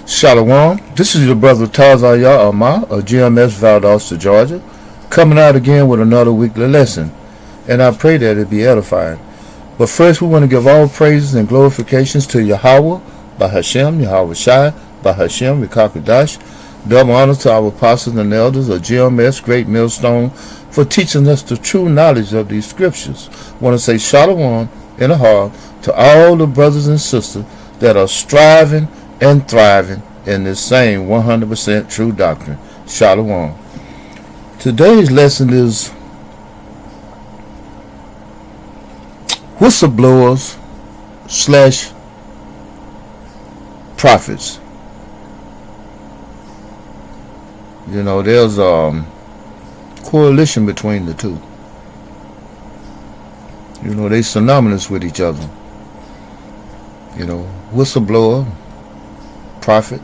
Shalom. This is your brother Tazaya Amar of GMS Valdosta, Georgia, coming out again with another weekly lesson, and I pray that it be edifying. But first, we want to give all praises and glorifications to Yahweh, by Hashem, Yahweh Shai, by Hashem, Rikakudash. Double honor to our apostles and elders of GMS, Great Millstone, for teaching us the true knowledge of these scriptures. I want to say Shalom in the heart to all the brothers and sisters that are striving and thriving in this same 100% true doctrine. Shalom. Today's lesson is whistleblowers / prophets. You know, there's a correlation between the two. You know, they synonymous with each other. You know, whistleblower, prophet,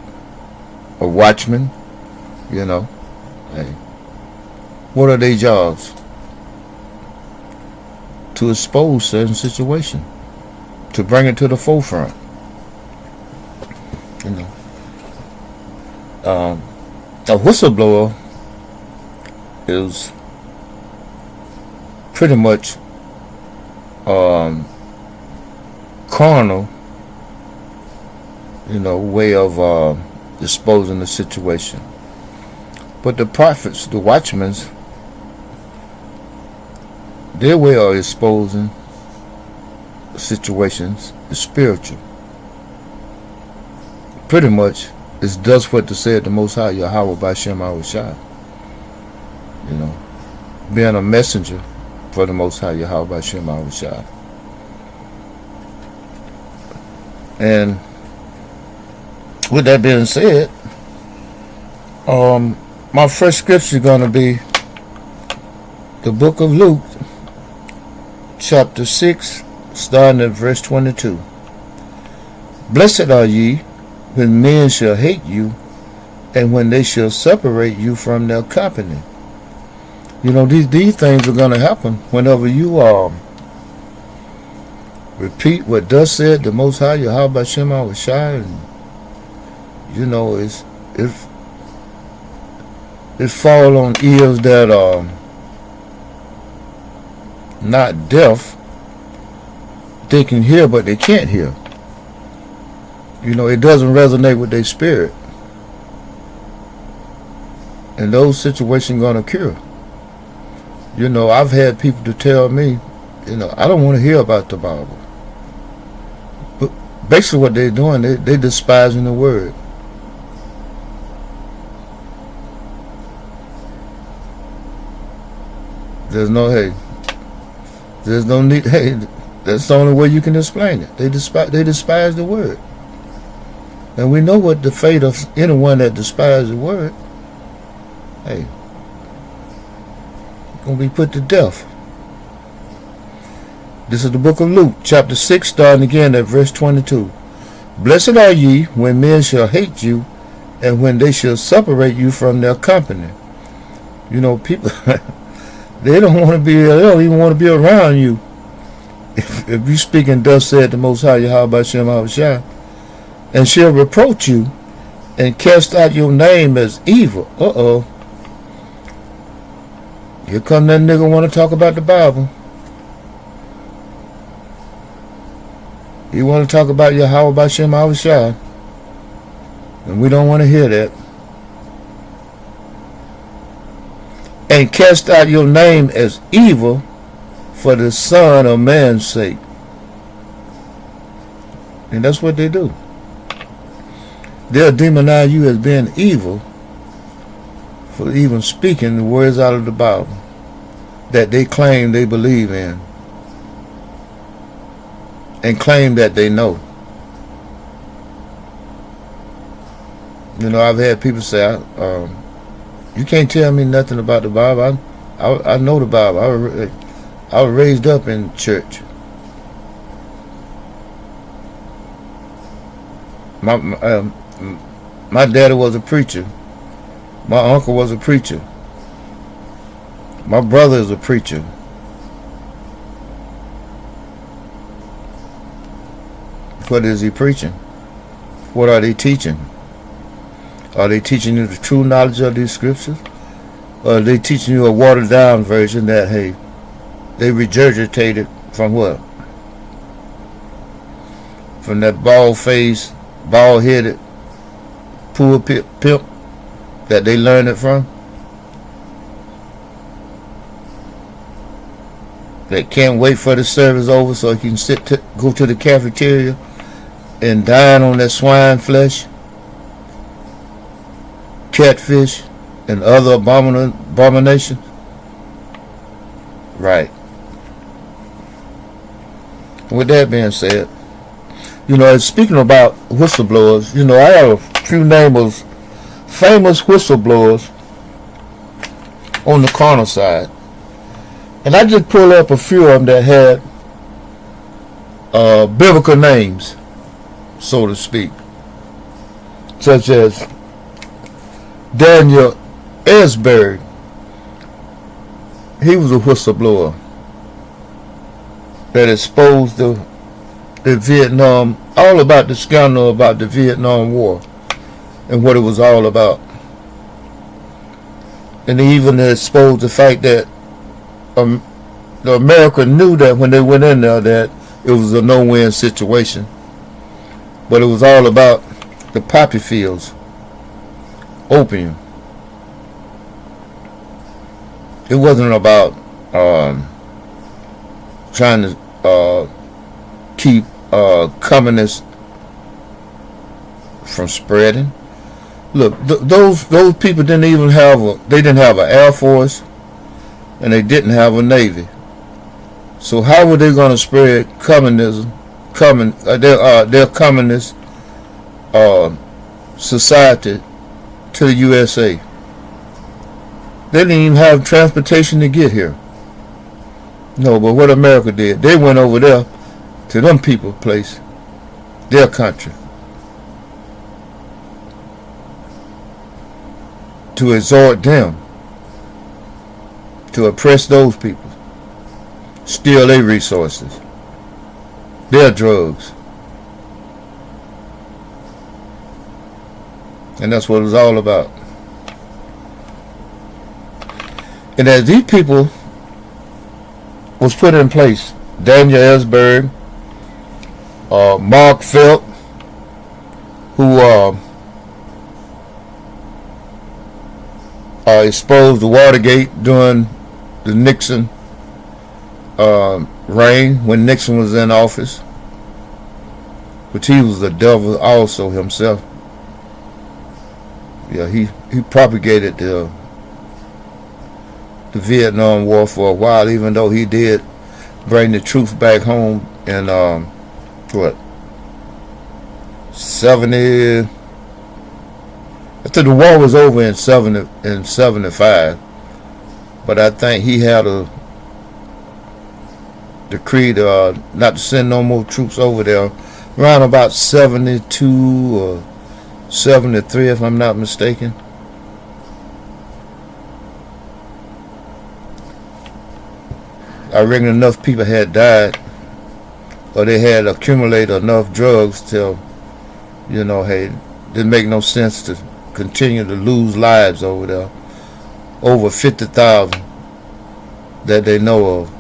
or watchman, you know. Hey, what are their jobs? To expose certain situation, to bring it to the forefront. You know, a whistleblower is pretty much carnal, you know, way of exposing the situation. But the prophets, the watchmen, their way of exposing situations is spiritual. Pretty much, it's does what to say the Most High Yahweh by Shem Shai. You know, being a messenger for the Most High Yahweh by Shem Shai. And with that being said, my first scripture is going to be the book of Luke, chapter 6, starting at verse 22. Blessed are ye when men shall hate you, and when they shall separate you from their company. You know, these things are going to happen whenever you repeat what thus said the Most High Yahweh by Shem Shai. And you know, it fall on ears that are not deaf. They can hear, but they can't hear. You know, it doesn't resonate with their spirit. And those situations are going to occur. You know, I've had people to tell me, you know, I don't want to hear about the Bible. But basically what they're doing, they despising the word. There's no need. Hey, that's the only way you can explain it. They despise the word, and we know what the fate of anyone that despises the word. Hey, gonna be put to death. This is the book of Luke, chapter 6, starting again at verse 22. Blessed are ye when men shall hate you, and when they shall separate you from their company. You know, people. They don't even want to be around you. If you speaking thus said the Most High Yahweh by Shem Shai, and shall reproach you, and cast out your name as evil. Here come that nigga want to talk about the Bible. He want to talk about Yahweh by Shem Shai, and we don't want to hear that. And cast out your name as evil for the Son of Man's sake. And that's what they do. They'll demonize you as being evil for even speaking the words out of the Bible that they claim they believe in and claim that they know. You know, I've had people say, you can't tell me nothing about the Bible. I know the Bible. I was raised up in church. My daddy was a preacher. My uncle was a preacher. My brother is a preacher. What is he preaching? What are they teaching? Are they teaching you the true knowledge of these scriptures? Or are they teaching you a watered down version that, hey, they regurgitated from what? From that bald-faced, bald-headed, poor pimp that they learned it from? That can't wait for the service over so he can go to the cafeteria and dine on that swine flesh, catfish, and other abominations? Right. With that being said, speaking about whistleblowers, I have a few names, famous whistleblowers on the carnal side. And I just pulled up a few of them that had biblical names, so to speak, such as Daniel Ellsberg. He was a whistleblower that exposed the Vietnam, all about the scandal about the Vietnam War and what it was all about. And he even exposed the fact that the America knew that when they went in there that it was a no-win situation. But it was all about the poppy fields, opium. It wasn't about trying to keep communists from spreading. Look, those people didn't even have an Air Force, and they didn't have a Navy. So how were they going to spread communism, their communist society to the USA? They didn't even have transportation to get here. No, but what America did, they went over there to them people's place, their country, to exhort them, to oppress those people, steal their resources, their drugs. And that's what it was all about. And as these people was put in place, Daniel Ellsberg, Mark Felt, who exposed the Watergate during the Nixon reign, when Nixon was in office, which he was the devil also himself. Yeah, he propagated the Vietnam War for a while, even though he did bring the troops back home in 70. After the war was over in 75, but I think he had a decree not to send no more troops over there around about 72 or 73, if I'm not mistaken. I reckon enough people had died, or they had accumulated enough drugs till, hey, it didn't make no sense to continue to lose lives over there. Over 50,000 that they know of,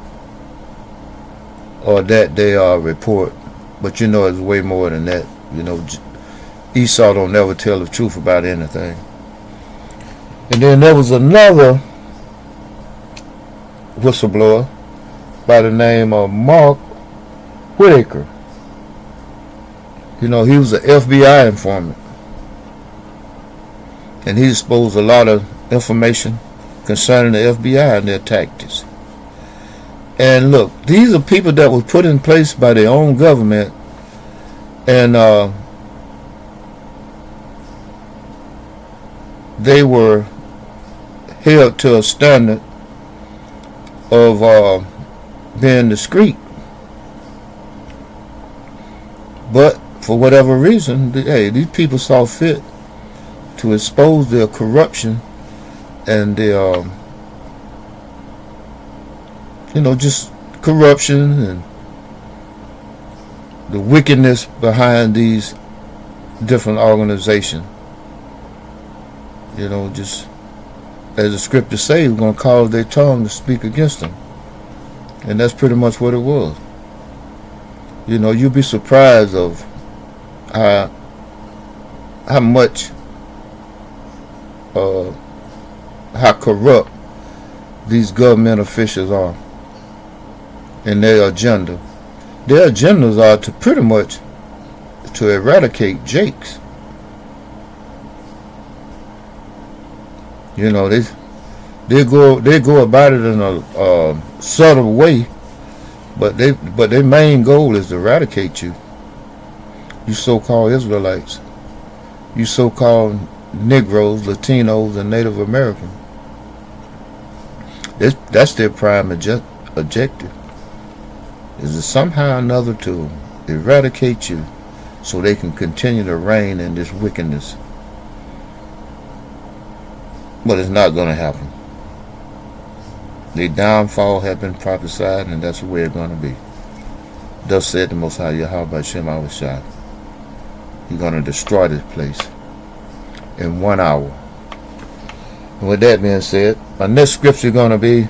or that they report. But it's way more than that. Esau don't never tell the truth about anything. And then there was another whistleblower by the name of Mark Whitaker. He was an FBI informant, and he exposed a lot of information concerning the FBI and their tactics. And look, these are people that were put in place by their own government, and they were held to a standard of being discreet. But for whatever reason, these people saw fit to expose their corruption and their, just corruption and the wickedness behind these different organizations. Just as the scriptures say, we're going to cause their tongue to speak against them. And that's pretty much what it was. You'll be surprised of how much, how corrupt these government officials are and their agenda. Their agendas are to pretty much to eradicate Jakes. They go about it in a subtle way, but their main goal is to eradicate you. You so-called Israelites, you so-called Negroes, Latinos, and Native Americans. That's their prime objective, is to somehow or another to eradicate you so they can continue to reign in this wickedness. But it's not going to happen. Their downfall has been prophesied, and that's the way it's going to be. Thus said the Most High Yahweh Shem Awashai. He's going to destroy this place in 1 hour. And with that being said, my next scripture is going to be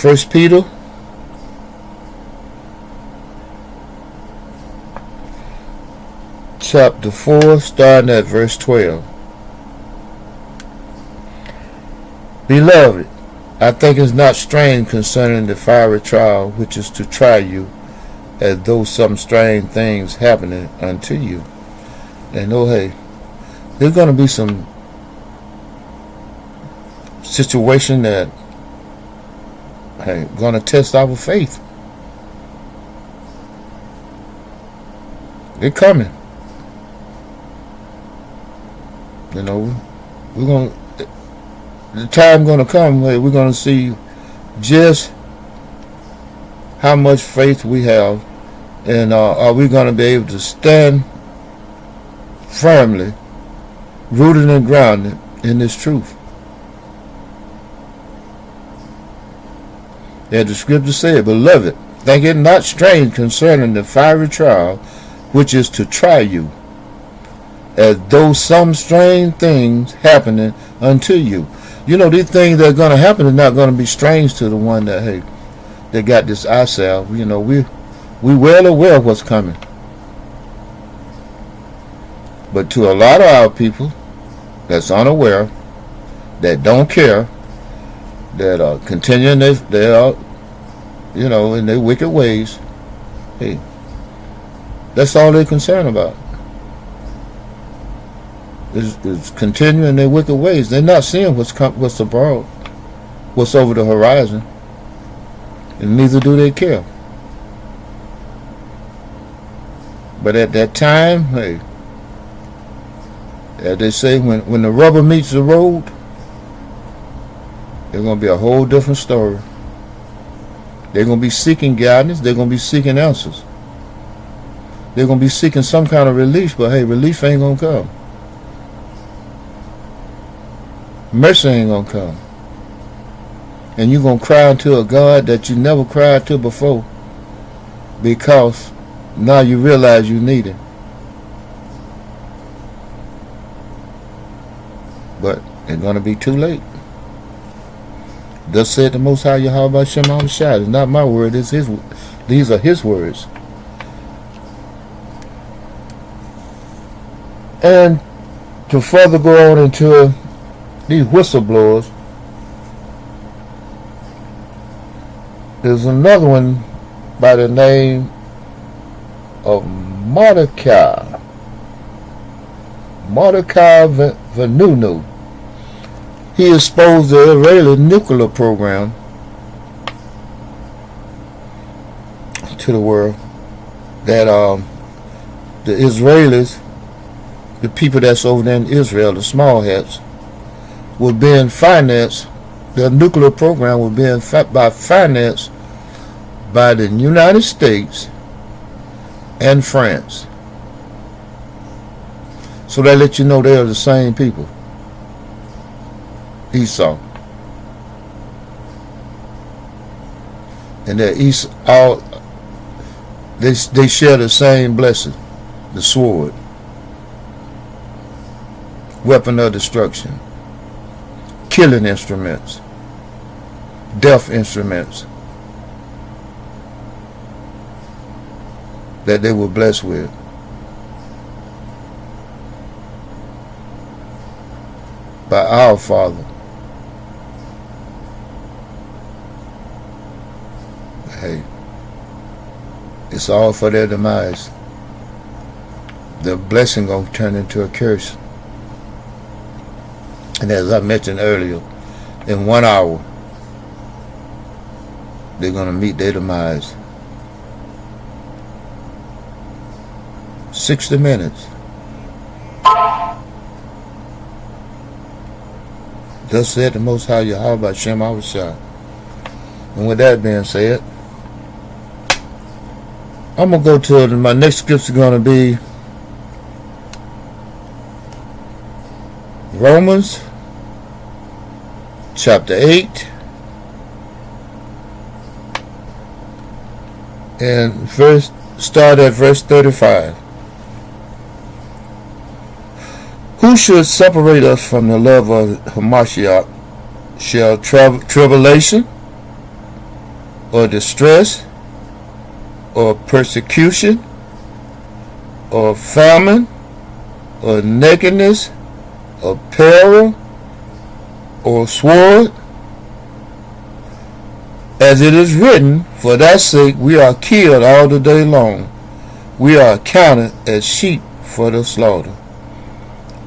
1 Peter chapter 4, starting at verse 12. Beloved, I think it's not strange concerning the fiery trial which is to try you, as though some strange things happening unto you. And hey, there's going to be some situation that going to test our faith. They're coming. We're going. The time going to come where we're going to see just how much faith we have, and are we going to be able to stand firmly, rooted and grounded in this truth. As the scripture said, Beloved, think it not strange concerning the fiery trial which is to try you, as though some strange things happening unto you. These things that are going to happen are not going to be strange to the one that, they got this eye salve. We well aware of what's coming. But to a lot of our people that's unaware, that don't care, that are continuing in their wicked ways, that's all they're concerned about. Is continuing their wicked ways. They're not seeing what's abroad, what's over the horizon, and neither do they care. But at that time, as they say, when the rubber meets the road, there's going to be a whole different story. They're going to be seeking guidance. They're going to be seeking answers. They're going to be seeking some kind of relief, but relief ain't going to come. Mercy ain't going to come. And you're going to cry to a God that you never cried to before, because now you realize you need Him. But it's going to be too late. Thus said the Most High Yahweh Shem Awashai. It's not my word, it's His. These are His words. And to further go on into these whistleblowers, there's another one by the name of Mordecai Vanunu. He exposed the Israeli nuclear program to the world, that the Israelis, the people that's over there in Israel, the small hats, were being financed. The nuclear program was being financed by the United States and France. So that lets you know they are the same people. Esau. And that they share the same blessing, the sword. weapon of destruction, killing instruments, death instruments that they were blessed with. By our Father. Hey, it's all for their demise. The blessing gonna turn into a curse. And as I mentioned earlier, in 1 hour, they're gonna meet their demise. 60 minutes. Thus said the Most High Yahweh Shem Awashai. And with that being said, I'm going to go to my next scripture going to be Romans chapter 8 and start at verse 35. Who should separate us from the love of Hamashiach? Shall tribulation, or distress, or persecution, or famine, or nakedness, or peril, or sword? As it is written, for that sake we are killed all the day long. We are counted as sheep for the slaughter.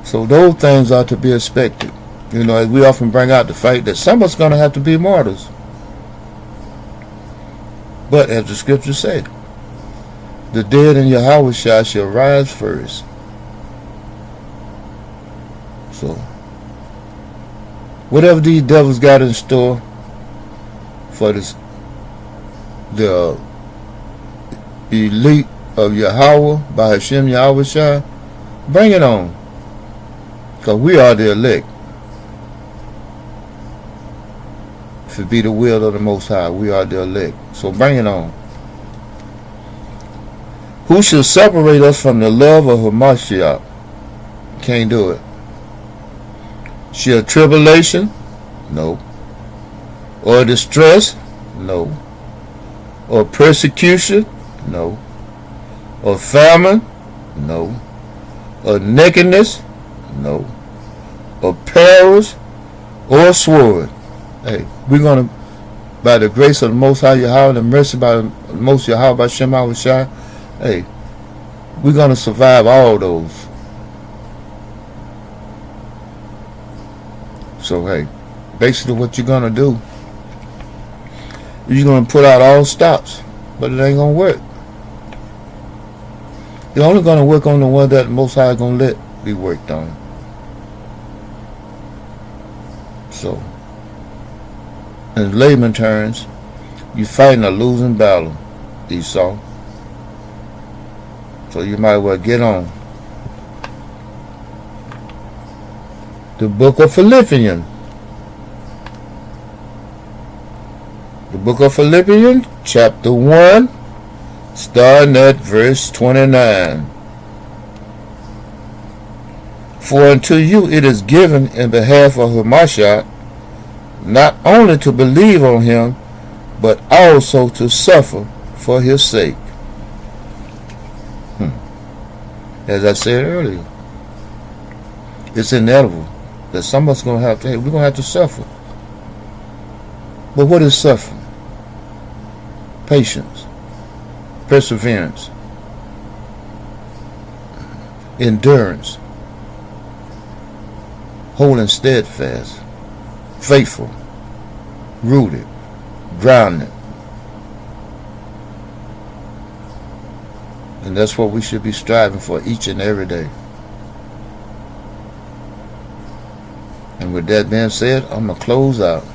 So those things are to be expected. You know, as we often bring out the fact that some of us going to have to be martyrs. But as the scriptures say, the dead in Yahweh shall rise first. So, whatever these devils got in store for the elite of Yahweh by Hashem Yahweh Shai, bring it on. Because we are the elect. If it be the will of the Most High, we are the elect. So bring it on. Who shall separate us from the love of Hamashiach? Can't do it. Shall tribulation? No. Or distress? No. Or persecution? No. Or famine? No. Or nakedness? No. Or perils, or sword. Hey, we're going to, by the grace of the Most High Yahweh, the mercy by the Most Yahweh by Shem Awashai, hey, we're going to survive all those. So, hey, basically what you're going to do, you're going to put out all stops, but it ain't going to work. You're only going to work on the one that the Most High is going to let be worked on. So, in layman terms, you're fighting a losing battle, Esau. So you might well get on. The book of Philippians. The book of Philippians, chapter 1, starting at verse 29. For unto you it is given in behalf of Hamashiach, not only to believe on him, but also to suffer for his sake. As I said earlier, it's inevitable that some of us we're going to have to suffer. But what is suffering? Patience, perseverance, endurance, holding steadfast, faithful, rooted, grounded. And that's what we should be striving for each and every day. And with that being said, I'm going to close out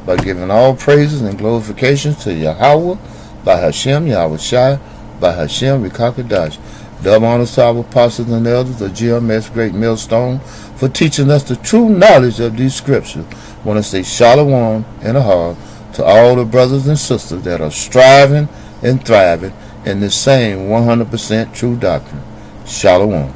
by giving all praises and glorifications to Yahweh, by Hashem Yahweh Shai, by Hashem Rikakadash. Double honors to our apostles and elders of GMS Great Millstone for teaching us the true knowledge of these scriptures. I want to say shalom and a heart to all the brothers and sisters that are striving and thriving in the same 100% true doctrine. Shalom.